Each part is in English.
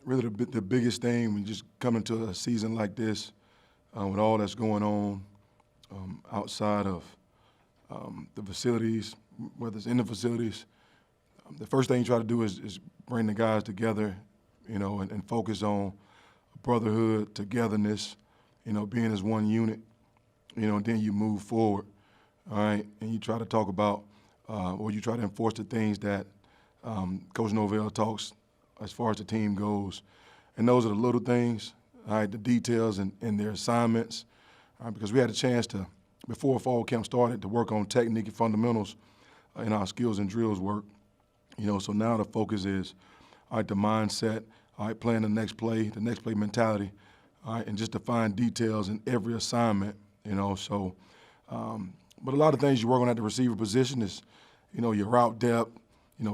really the biggest thing when you just come into a season like this, with all that's going on outside of the facilities, whether it's in the facilities, the first thing you try to do is bring the guys together, and focus on brotherhood, togetherness, being as one unit, and then you move forward, all right? And you try to talk about, or you try to enforce the things that Coach Norvell talks as far as the team goes. And those are the little things, all right, the details and their assignments, all right, because we had a chance to, before fall camp started, to work on technique and fundamentals in our skills and drills work. So now the focus is, all right, the mindset, all right, playing the next play mentality, all right, and just to find details in every assignment, so. But a lot of things you work on at the receiver position is, your route depth,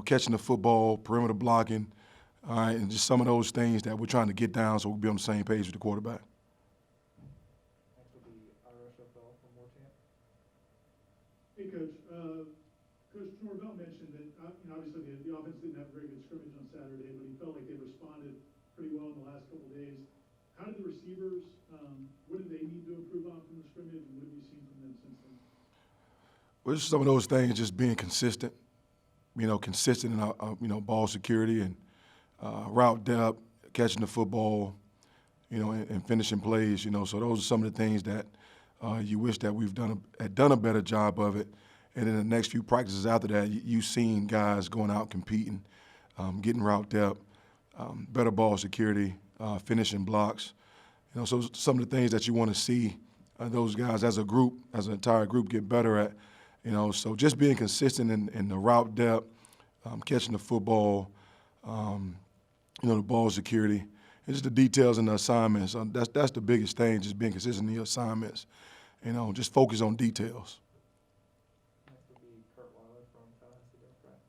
catching the football, perimeter blocking, all right, and just some of those things that we're trying to get down so we'll be on the same page with the quarterback. Next will be RSFL from Warchant. Hey, Coach. Coach Norvell mentioned that obviously the offense didn't have a very good scrimmage on Saturday, but he felt like they responded pretty well in the last couple of days. How did the receivers? What did they need to improve on from the scrimmage, and what have you seen from them since then? Well, just some of those things, just being consistent. Consistent in our, ball security and route depth, catching the football, and finishing plays. So those are some of the things that you wish that we've had done a better job of it. And in the next few practices after that, you've seen guys going out competing, getting route depth, better ball security, finishing blocks. So some of the things that you want to see those guys as a group, as an entire group, get better at. So just being consistent in the route depth, catching the football, the ball security, and just the details in the assignments. That's the biggest thing, just being consistent in the assignments. Just focus on details. Next will be Kurt Weiler from Tallahassee Democrat.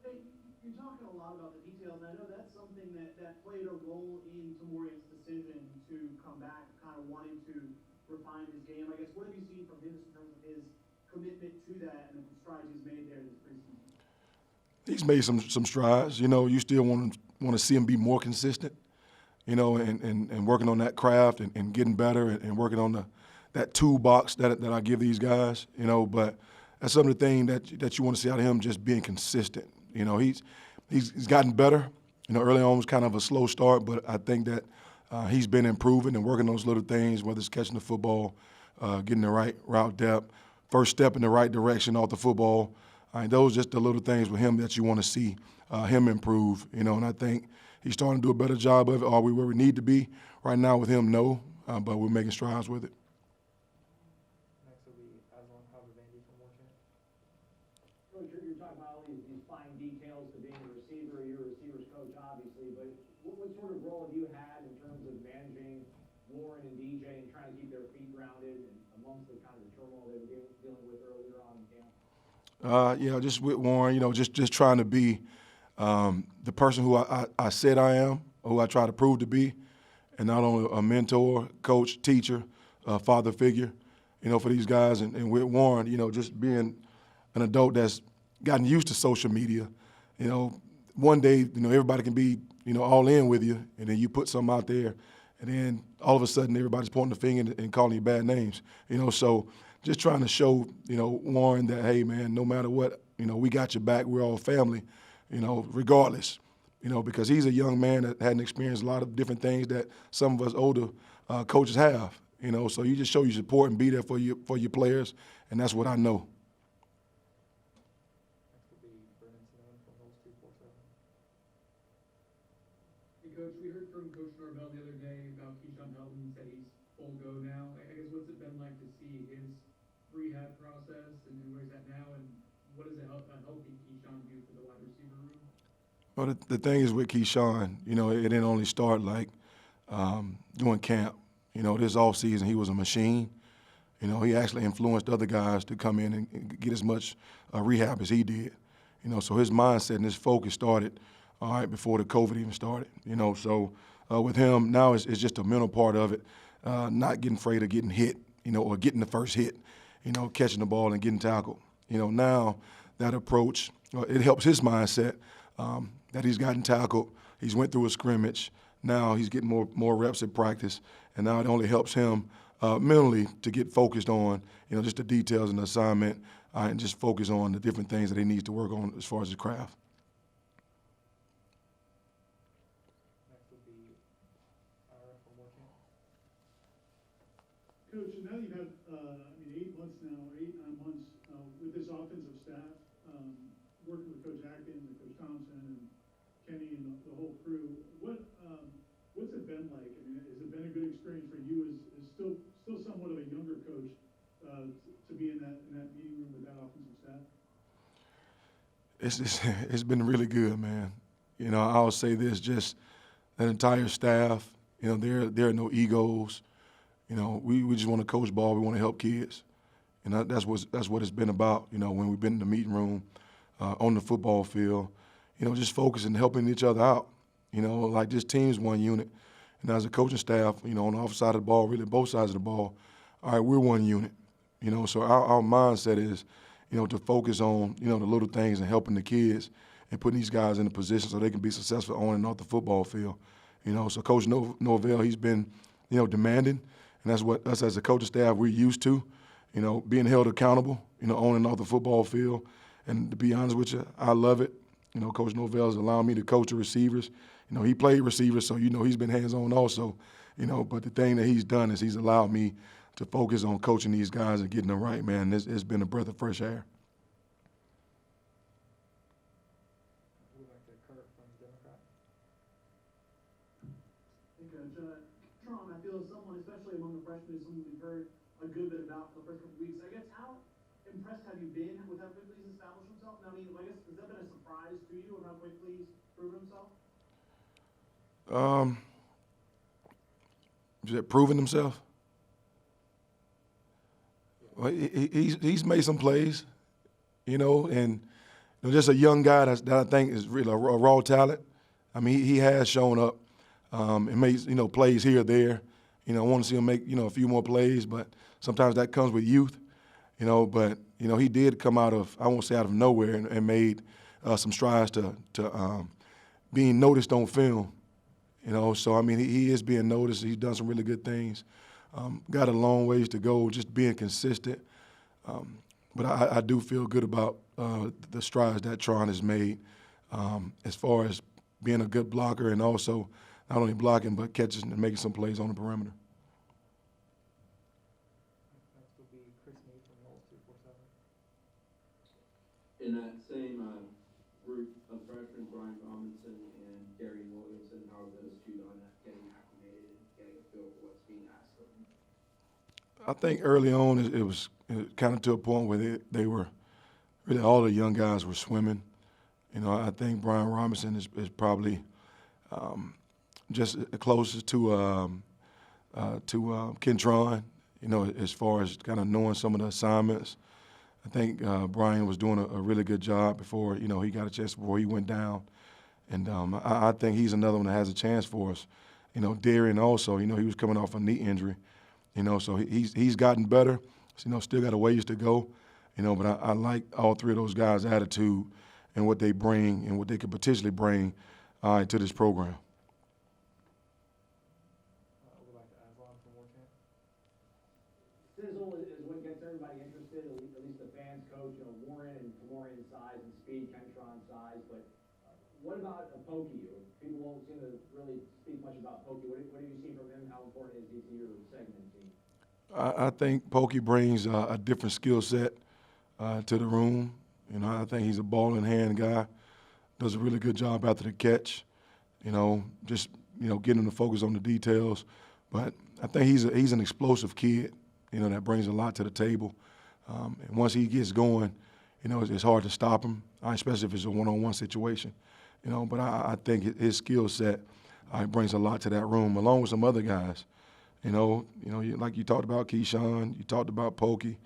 Hey, you're talking a lot about the details, and I know that's something that played a role in Tamorian's decision to come back, kind of wanting to refine his game. I guess, what have you seen from him in terms of his commitment to that and the strides he's made there this preseason? He's made some strides. You still want to see him be more consistent, and working on that craft and getting better and working on that toolbox that I give these guys, But that's some of the things that you want to see out of him, just being consistent. He's gotten better. Early on was kind of a slow start, but I think that he's been improving and working those little things, whether it's catching the football, getting the right route depth, first step in the right direction off the football. Those are just the little things with him that you want to see him improve, and I think he's starting to do a better job of it. Are we where we need to be right now with him? No, but we're making strides with it. Next will be Aslan Habibandi from Warchant. Coach, you're talking about all these fine details to being a receiver. You're a receiver's coach, obviously, but what sort of role have you had in terms of managing Warren and DJ and trying to keep their feet grounded and amongst the kind of turmoil they were dealing with earlier on in camp? Just with Warren, just trying to be the person who I said I am, who I try to prove to be, and not only a mentor, coach, teacher, father figure, for these guys. And with Warren, just being an adult that's gotten used to social media. One day, everybody can be, all in with you, and then you put something out there, and then all of a sudden everybody's pointing the finger and calling you bad names. So just trying to show, Warren that, hey, man, no matter what, we got your back. We're all family, regardless, because he's a young man that hadn't experienced a lot of different things that some of us older coaches have, So you just show your support and be there for your players, and that's what I know. Next will be Brennan Simone from Hills 247. Hey, Coach, we heard from Coach Norvell the other day about Keyshawn Helton. He said he's full go now. I guess, what's it been like to see his rehab process and where he's at now, and what does a healthy Keyshawn do for the wide receiver room? Well, the thing is with Keyshawn, it didn't only start doing camp. This offseason he was a machine. He actually influenced other guys to come in and get as much rehab as he did. So his mindset and his focus started, all right, before the COVID even started. So with him now it's just a mental part of it, not getting afraid of getting hit, or getting the first hit, catching the ball and getting tackled. Now that approach, it helps his mindset, that he's gotten tackled. He's went through a scrimmage. Now he's getting more reps at practice, and now it only helps him mentally to get focused on, just the details and the assignment, and just focus on the different things that he needs to work on as far as his craft. Next would be Ira from War Chant. Coach, now you've had, 8 months now, or 8, 9 months, with this offensive staff, working with Coach Atkins and Coach Thompson and Kenny and the whole crew, what's it been like? I mean, has it been a good experience for you as still somewhat of a younger coach, to be in that meeting room with that offensive staff? It's been really good, man. I'll say this, just that entire staff, there are no egos. We just want to coach ball. We want to help kids. And that's what it's been about, when we've been in the meeting room, on the football field, just focusing, helping each other out. Like this team's one unit. And as a coaching staff, on the offside side of the ball, really both sides of the ball, all right, we're one unit. So our mindset is, to focus on, the little things and helping the kids and putting these guys in a position so they can be successful on and off the football field. So Coach Norvell, he's been, demanding, and that's what us as a coaching staff we're used to, being held accountable, on and off the football field. And to be honest with you, I love it. Coach Norvell has allowed me to coach the receivers. He played receivers, so he's been hands-on also. But the thing that he's done is he's allowed me to focus on coaching these guys and getting them right, man. It's been a breath of fresh air. Move back to Kurt from Democrat. Hey, Coach, Tron, I feel as someone, especially among the freshmen, is someone we've heard a good bit about for the first couple of weeks. I guess, how impressed have you been with how quickly he's established himself? Now, I guess, has that been a surprise to you of how quickly he's proven himself? Is that proving himself? Well, he's made some plays, and just a young guy that I think is really a raw talent. I mean, he has shown up and made plays here or there. I want to see him make a few more plays, but sometimes that comes with youth. But he did come out of, I won't say out of nowhere, and made some strides to being noticed on film. So I mean, he is being noticed. He's done some really good things. Got a long ways to go, just being consistent. But I do feel good about the strides that Tron has made as far as being a good blocker and also not only blocking but catching and making some plays on the perimeter. Next will be Chris Meade from Knowles 247. In that same group of freshmen, Brian Robinson and Gary Williamson, how are those two done at getting acclimated and getting a feel for what's being asked of them? I think early on it was kind of to a point where they were really all the young guys were swimming. I think Brian Robinson is probably just closest to Kentron, as far as kind of knowing some of the assignments. I think Brian was doing a really good job before, he got a chance before he went down. And I think he's another one that has a chance for us. Darian also, he was coming off a knee injury, so he's gotten better. Still got a ways to go, but I like all three of those guys' attitude and what they bring and what they could potentially bring to this program. Over back to Aslan from War Chant. Sizzle is what gets everybody interested, at least the fans, Coach. Warren and Tamorian's size and speed, Kentron's size, but what about Pokey? People won't seem to really speak much about Pokey. What do you see from him? How important is he to your segment team? I think Pokey brings a different skill set to the room. I think he's a ball in hand guy, does a really good job after the catch, just, getting him to focus on the details. But I think he's an explosive kid, that brings a lot to the table. And once he gets going, it's hard to stop him, especially if it's a one-on-one situation. But I think his skill set brings a lot to that room, along with some other guys. Like you talked about Keyshawn, you talked about Pokey.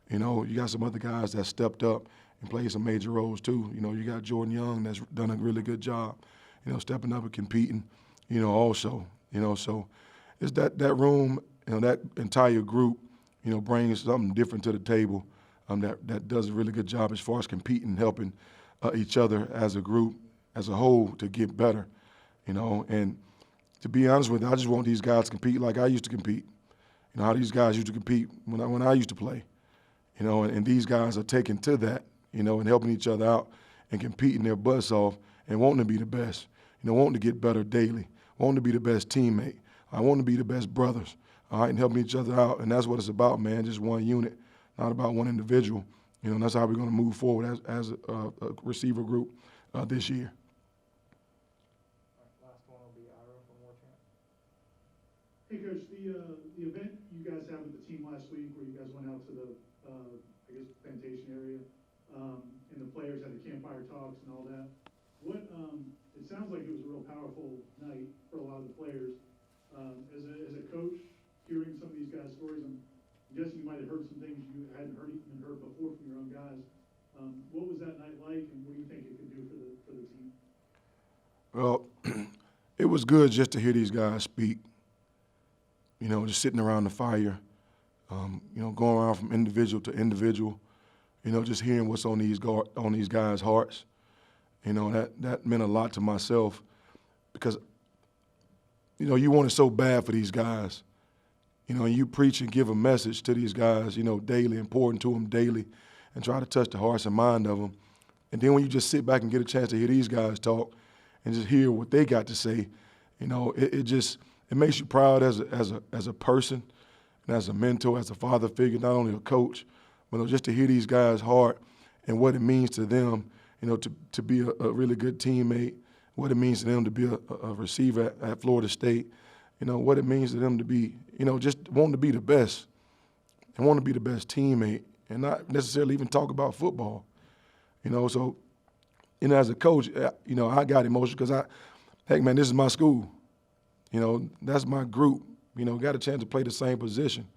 You got some other guys that stepped up and played some major roles too. You got Jordan Young that's done a really good job, stepping up and competing, also. So it's that room, that entire group, brings something different to the table that does a really good job as far as competing, helping each other as a group. as a whole to get better, you know. And to be honest with you, I just want these guys to compete like I used to compete. You know, how these guys used to compete when I used to play, you know, and these guys are taking to that, you know, and helping each other out and competing their butts off and wanting to be the best, you know, wanting to get better daily, wanting to be the best teammate. I want to be the best brothers, all right, and helping each other out. And that's what it's about, man, just one unit, not about one individual. You know, and that's how we're going to move forward as a receiver group this year. All right, last one will be Ira from War Chant. Hey, Coach, the event you guys had with the team last week, where you guys went out to the, I guess, plantation area, and the players had the campfire talks and all that. It sounds like it was a real powerful night for a lot of the players. As a coach, hearing some of these guys' stories, I'm guessing you might have heard some things you hadn't even heard before from your own guys. What was that night like, and what do you think it could do for the team? Well, it was good just to hear these guys speak. You know, just sitting around the fire, you know, going around from individual to individual, you know, just hearing what's on these guys' hearts. You know, that meant a lot to myself because, you know, you want it so bad for these guys. You know, and you preach and give a message to these guys, you know, daily, important to them daily, and try to touch the hearts and mind of them. And then when you just sit back and get a chance to hear these guys talk and just hear what they got to say, you know, it makes you proud as a person and as a mentor, as a father figure, not only a coach, but just to hear these guys' heart and what it means to them, you know, to be a really good teammate, what it means to them to be a receiver at Florida State, you know, what it means to them to be, you know, just wanting to be the best and want to be the best teammate and not necessarily even talk about football, you know. So, you know, as a coach, you know, I got emotional because heck, man, this is my school. You know, that's my group. You know, got a chance to play the same position.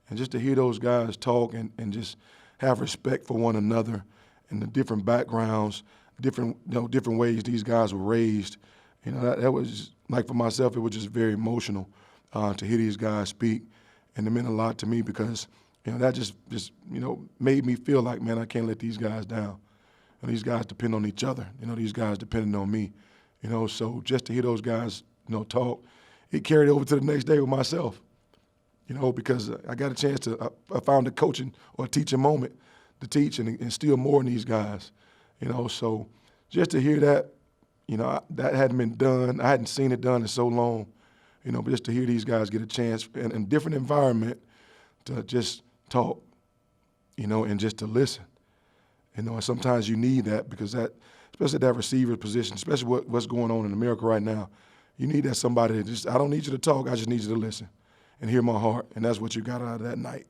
And just to hear those guys talk and just have respect for one another and the different backgrounds, different ways these guys were raised, you know, that was, like for myself, it was just very emotional to hear these guys speak. And it meant a lot to me because, you know, that just you know, made me feel like, man, I can't let these guys down. And these guys depend on each other. You know, these guys depending on me. You know, so just to hear those guys, you know, talk, it carried over to the next day with myself. You know, because I got a chance to, I found a coaching or a teaching moment to teach and instill more in these guys. You know, so just to hear that, you know, that hadn't been done. I hadn't seen it done in so long. You know, but just to hear these guys get a chance in a different environment to just talk, you know, and just to listen. You know, and sometimes you need that because that, especially that receiver position, especially what's going on in America right now, you need that somebody that just, I don't need you to talk, I just need you to listen and hear my heart. And that's what you got out of that night.